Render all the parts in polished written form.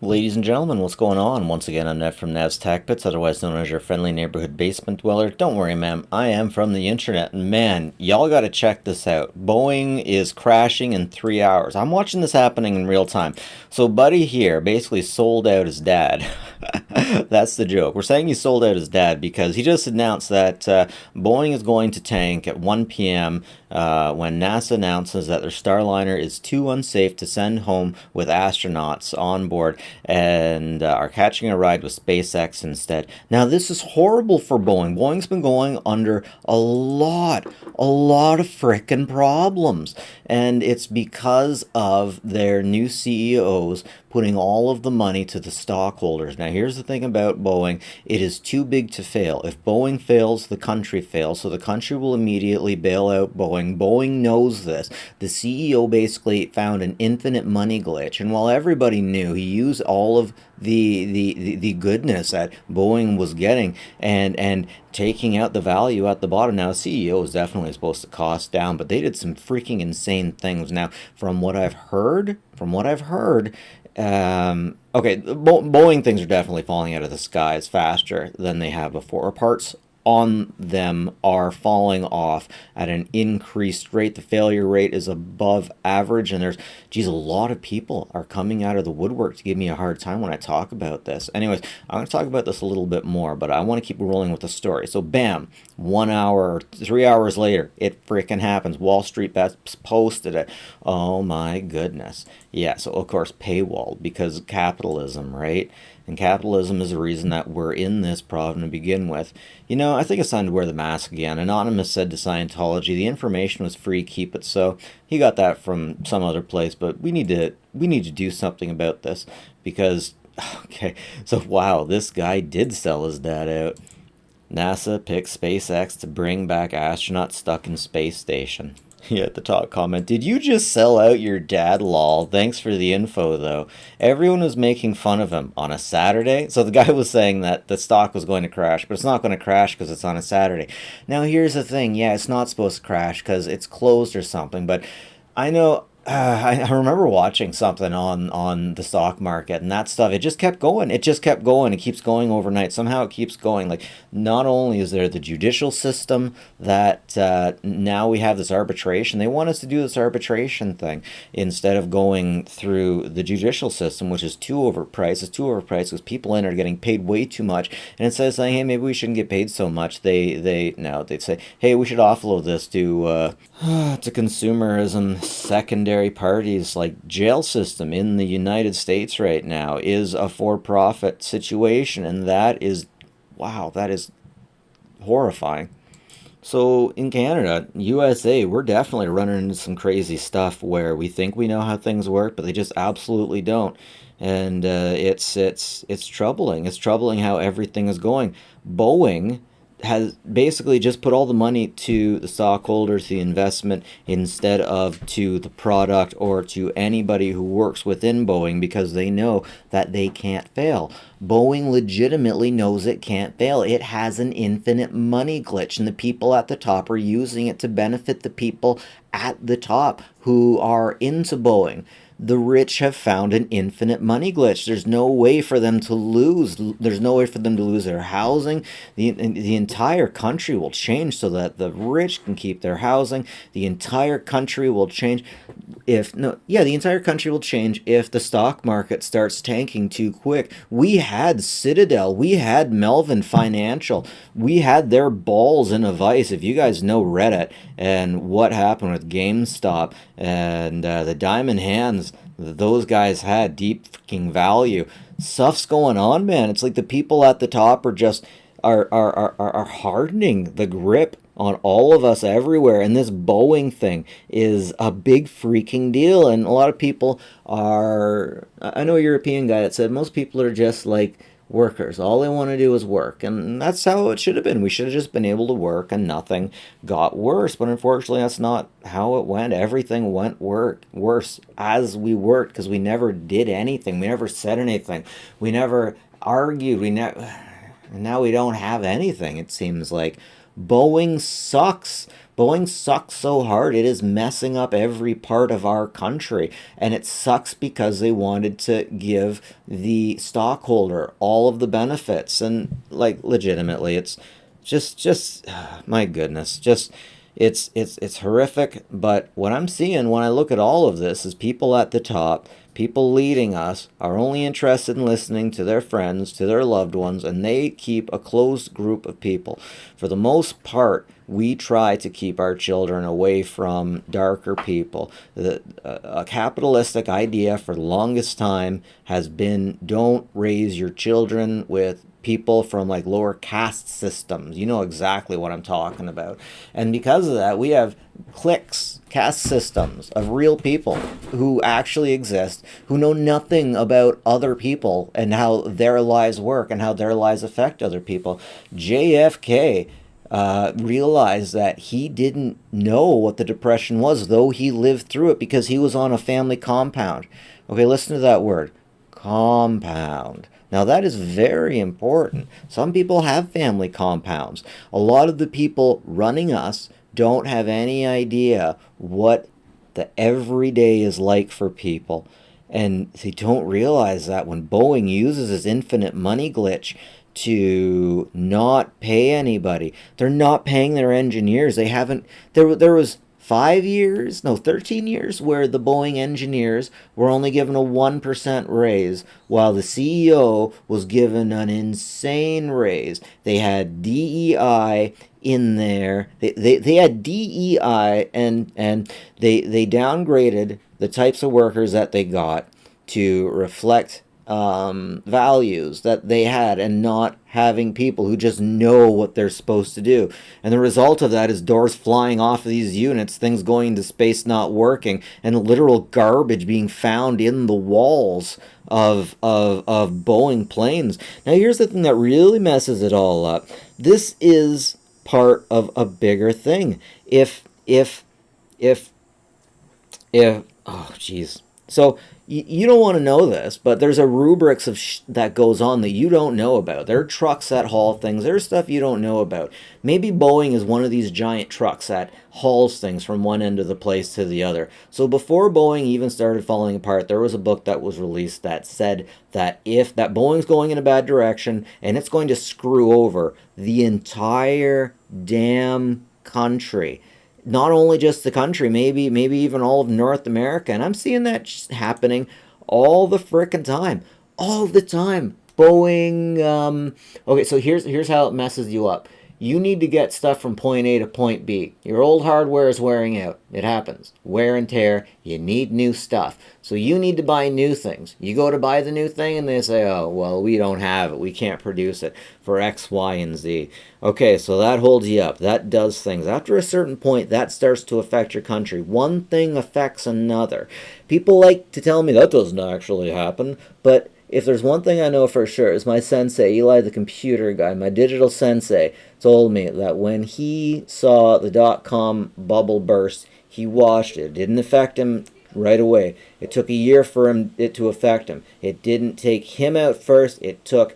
Ladies and gentlemen, what's going on? Once again, I'm Nev from Nev's Tech Bits, otherwise known as your friendly neighborhood basement dweller. Don't worry, ma'am, I am from the internet, and man, y'all gotta check this out. Boeing is crashing in 3 hours. I'm watching this happening in real time. So, buddy here basically sold out his dad. That's the joke. We're saying he sold out his dad because he just announced that Boeing is going to tank at 1 p.m. When NASA announces that their Starliner is too unsafe to send home with astronauts on board and are catching a ride with SpaceX instead. Now, this is horrible for Boeing. Boeing's been going under a lot of frickin' problems. And it's because of their new CEOs putting all of the money to the stockholders. Now, here's the thing about Boeing, it is too big to fail. If Boeing fails, the country fails. So the country will immediately bail out Boeing. Boeing knows this. The CEO basically found an infinite money glitch. And while everybody knew, he used all of the goodness that Boeing was getting and taking out the value at the bottom. Now, CEO is definitely supposed to cost down, but they did some freaking insane things. Now, from what I've heard, okay, Boeing things are definitely falling out of the skies faster than they have before. Parts on them are falling off at an increased rate. The failure rate is above average, and a lot of people are coming out of the woodwork to give me a hard time when I talk about this. Anyways, I'm going to talk about this a little bit more, but I want to keep rolling with the story. So, bam, 1 hour or 3 hours later, it freaking happens. WallStreetBets posted it. Oh my goodness. Yeah, so of course, paywall because capitalism, right? And capitalism is the reason that we're in this problem to begin with. I think it's time to wear the mask again. Anonymous said to Scientology, the information was free, keep it so. He got that from some other place, but we need to do something about this because okay, so wow, this guy did sell his dad out. NASA picks SpaceX to bring back astronauts stuck in space station. Yeah, at the top comment, did you just sell out your dad, lol? Thanks for the info, though. Everyone was making fun of him on a Saturday. So the guy was saying that the stock was going to crash, but it's not going to crash because it's on a Saturday. Now, here's the thing. Yeah, it's not supposed to crash because it's closed or something, but I know I remember watching something on the stock market and that stuff. It just kept going. It just kept going. It keeps going overnight. Somehow it keeps going. Like, not only is there the judicial system that now we have this arbitration. They want us to do this arbitration thing instead of going through the judicial system, which is too overpriced. It's too overpriced because people in are getting paid way too much. And instead of saying, hey, maybe we shouldn't get paid so much, they'd say, hey, we should offload this to consumerism. Secondary parties, like jail system in the United States right now is a for-profit situation, and that is, wow, that is horrifying. So in Canada, USA, we're definitely running into some crazy stuff where we think we know how things work, but they just absolutely don't. And it's troubling. It's troubling how everything is going. Boeing has basically just put all the money to the stockholders, the investment, instead of to the product or to anybody who works within Boeing because they know that they can't fail. Boeing legitimately knows it can't fail. It has an infinite money glitch, and the people at the top are using it to benefit the people at the top who are into Boeing. The rich have found an infinite money glitch. There's no way for them to lose. There's no way for them to lose their housing. The entire country will change so that the rich can keep their housing. The entire country will change the entire country will change if the stock market starts tanking too quick. We had Citadel, we had Melvin Financial, we had their balls in a vice. If you guys know Reddit and what happened with GameStop and the Diamond Hands, those guys had deep fucking value. Stuff's going on, man. It's like the people at the top are just are hardening the grip on all of us everywhere, and this Boeing thing is a big freaking deal. And a lot of people are, I know a European guy that said most people are just like workers. All they want to do is work, and that's how it should have been. We should have just been able to work and nothing got worse. But unfortunately, that's not how it went. Everything went worse as we worked because we never did anything. We never said anything. We never argued. And now we don't have anything, it seems like. Boeing sucks. Boeing sucks so hard, it is messing up every part of our country. And it sucks because they wanted to give the stockholder all of the benefits. And, like, legitimately, it's just my goodness, just it's horrific. But what I'm seeing when I look at all of this is people at the top, people leading us, are only interested in listening to their friends, to their loved ones, and they keep a closed group of people. For the most part, we try to keep our children away from darker people. A capitalistic idea for the longest time has been, don't raise your children with people from like lower caste systems. You know exactly what I'm talking about. And because of that, we have cliques, caste systems of real people who actually exist, who know nothing about other people and how their lives work and how their lives affect other people. JFK realized that he didn't know what the Depression was, though he lived through it because he was on a family compound. Okay, listen to that word. Compound. Now that is very important. Some people have family compounds. A lot of the people running us don't have any idea what the everyday is like for people. And they don't realize that when Boeing uses this infinite money glitch to not pay anybody, they're not paying their engineers. They haven't, there was 13 years where the Boeing engineers were only given a 1% raise, while the CEO was given an insane raise. They had DEI in there. They had DEI, and they downgraded the types of workers that they got to reflect values that they had, and not having people who just know what they're supposed to do. And the result of that is doors flying off of these units, things going into space not working, and literal garbage being found in the walls of Boeing planes. Now here's the thing that really messes it all up. This is part of a bigger thing. If oh jeez. So you don't want to know this, but there's a rubrics of that goes on that you don't know about. There are trucks that haul things. There's stuff you don't know about. Maybe Boeing is one of these giant trucks that hauls things from one end of the place to the other. So before Boeing even started falling apart, there was a book that was released that said that that Boeing's going in a bad direction and it's going to screw over the entire damn country. Not only just the country, maybe even all of North America. And I'm seeing that happening all the frickin' time. All the time. Boeing, okay, so here's how it messes you up. You need to get stuff from point A to point B. Your old hardware is wearing out. It happens. Wear and tear. You need new stuff. So you need to buy new things. You go to buy the new thing and they say, oh, well, we don't have it. We can't produce it for X, Y, and Z. Okay, so that holds you up. That does things. After a certain point, that starts to affect your country. One thing affects another. People like to tell me that doesn't actually happen, but if there's one thing I know for sure, is my sensei, Eli the computer guy, my digital sensei, told me that when he saw the dot-com bubble burst, he watched it. It didn't affect him right away. It took a year for it to affect him. It didn't take him out first. It took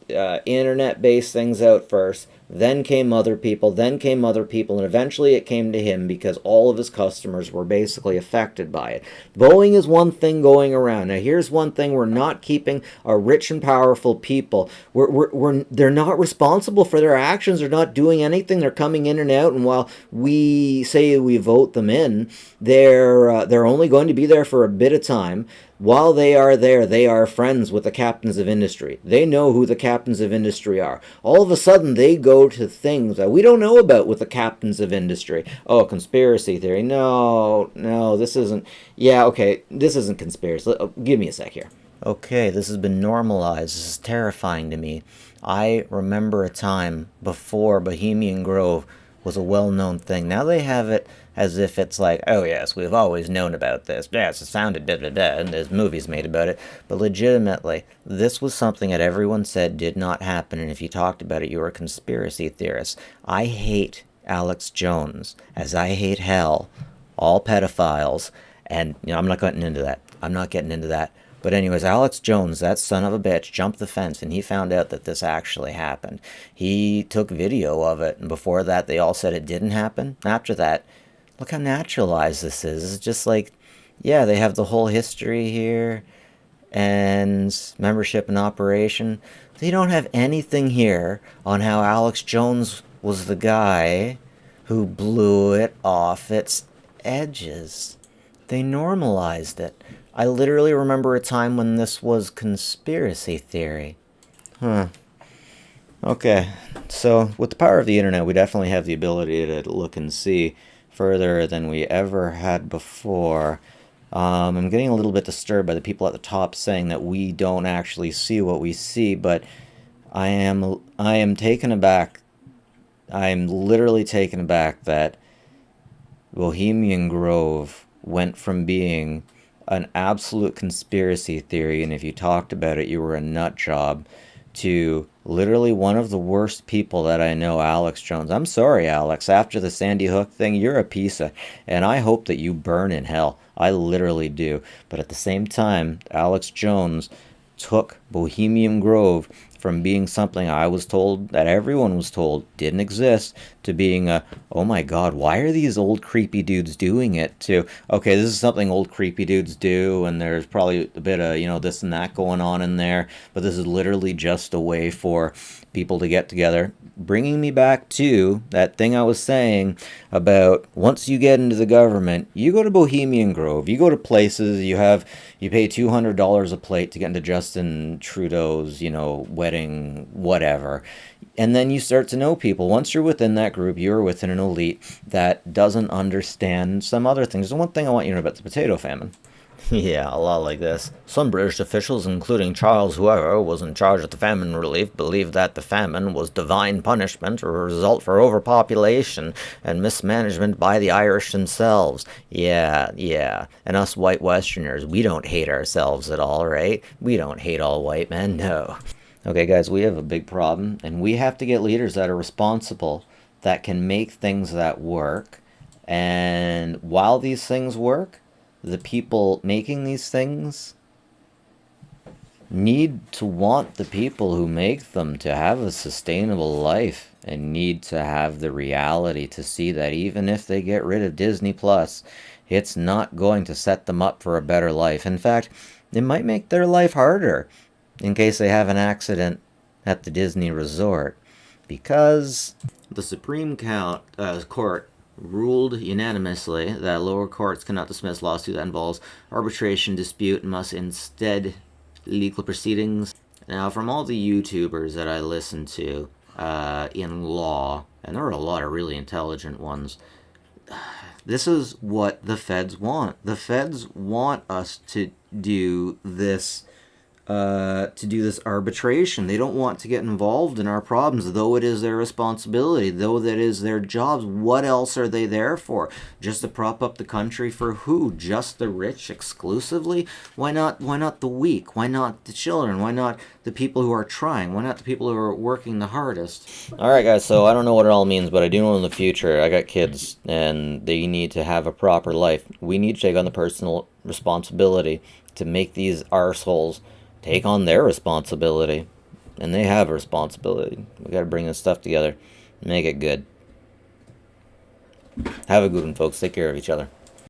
internet-based things out first. Then came other people, and eventually it came to him because all of his customers were basically affected by it. Boeing is one thing going around. Now, here's one thing we're not keeping: our rich and powerful people. They're not responsible for their actions. They're not doing anything. They're coming in and out, and while we say we vote them in, they're only going to be there for a bit of time. While they are there, they are friends with the captains of industry. They know who the captains of industry are. All of a sudden, they go to things that we don't know about with the captains of industry. Oh, conspiracy theory. No, this isn't. Yeah, okay, this isn't conspiracy. Give me a sec here. Okay, this has been normalized. This is terrifying to me. I remember a time before Bohemian Grove was a well-known thing. Now they have it as if it's like, oh yes, we've always known about this. Yes, it sounded da-da-da, and there's movies made about it. But legitimately, this was something that everyone said did not happen, and if you talked about it, you were a conspiracy theorist. I hate Alex Jones, as I hate hell, all pedophiles, and I'm not getting into that. But anyways, Alex Jones, that son of a bitch, jumped the fence and he found out that this actually happened. He took video of it, and before that they all said it didn't happen. After that, look how naturalized this is. It's just like, yeah, they have the whole history here and membership and operation. They don't have anything here on how Alex Jones was the guy who blew it off its edges. They normalized it. I literally remember a time when this was conspiracy theory. Huh. Okay. So, with the power of the internet, we definitely have the ability to look and see further than we ever had before. I'm getting a little bit disturbed by the people at the top saying that we don't actually see what we see, but I am taken aback. I'm literally taken aback that Bohemian Grove went from being an absolute conspiracy theory, and if you talked about it, you were a nut job, to literally one of the worst people that I know, Alex Jones. I'm sorry, Alex. After the Sandy Hook thing, you're a piece of, and I hope that you burn in hell. I literally do. But at the same time, Alex Jones took Bohemian Grove from being something I was told, that everyone was told didn't exist, to being a, oh my god, why are these old creepy dudes doing it, to, okay, this is something old creepy dudes do, and there's probably a bit of, this and that going on in there, but this is literally just a way for people to get together. Bringing me back to that thing I was saying about once you get into the government, you go to Bohemian Grove, you go to places, you pay $200 a plate to get into Justin Trudeau's, wedding, whatever. And then you start to know people. Once you're within that group, you're within an elite that doesn't understand some other things. The one thing I want you to know about the potato famine. Yeah, a lot like this. Some British officials, including Charles whoever was in charge of the famine relief, believed that the famine was divine punishment or a result for overpopulation and mismanagement by the Irish themselves. Yeah. And us white Westerners, we don't hate ourselves at all, right? We don't hate all white men, no. Okay, guys, we have a big problem, and we have to get leaders that are responsible, that can make things that work. And while these things work, the people making these things need to want the people who make them to have a sustainable life, and need to have the reality to see that even if they get rid of Disney Plus, it's not going to set them up for a better life. In fact, it might make their life harder in case they have an accident at the Disney resort, because the Supreme Court ruled unanimously that lower courts cannot dismiss lawsuit that involves arbitration dispute and must instead legal proceedings. Now, from all the YouTubers that I listen to in law, and there are a lot of really intelligent ones, this is what the feds want. The feds want us to do this arbitration. They don't want to get involved in our problems, though it is their responsibility, though that is their jobs. What else are they there for? Just to prop up the country for who? Just the rich exclusively? Why not the weak? Why not the children? Why not the people who are trying? Why not the people who are working the hardest? Alright guys, so I don't know what it all means, but I do know in the future I got kids and they need to have a proper life. We need to take on the personal responsibility to make these arseholes take on their responsibility. And they have a responsibility. We gotta bring this stuff together and make it good. Have a good one, folks. Take care of each other.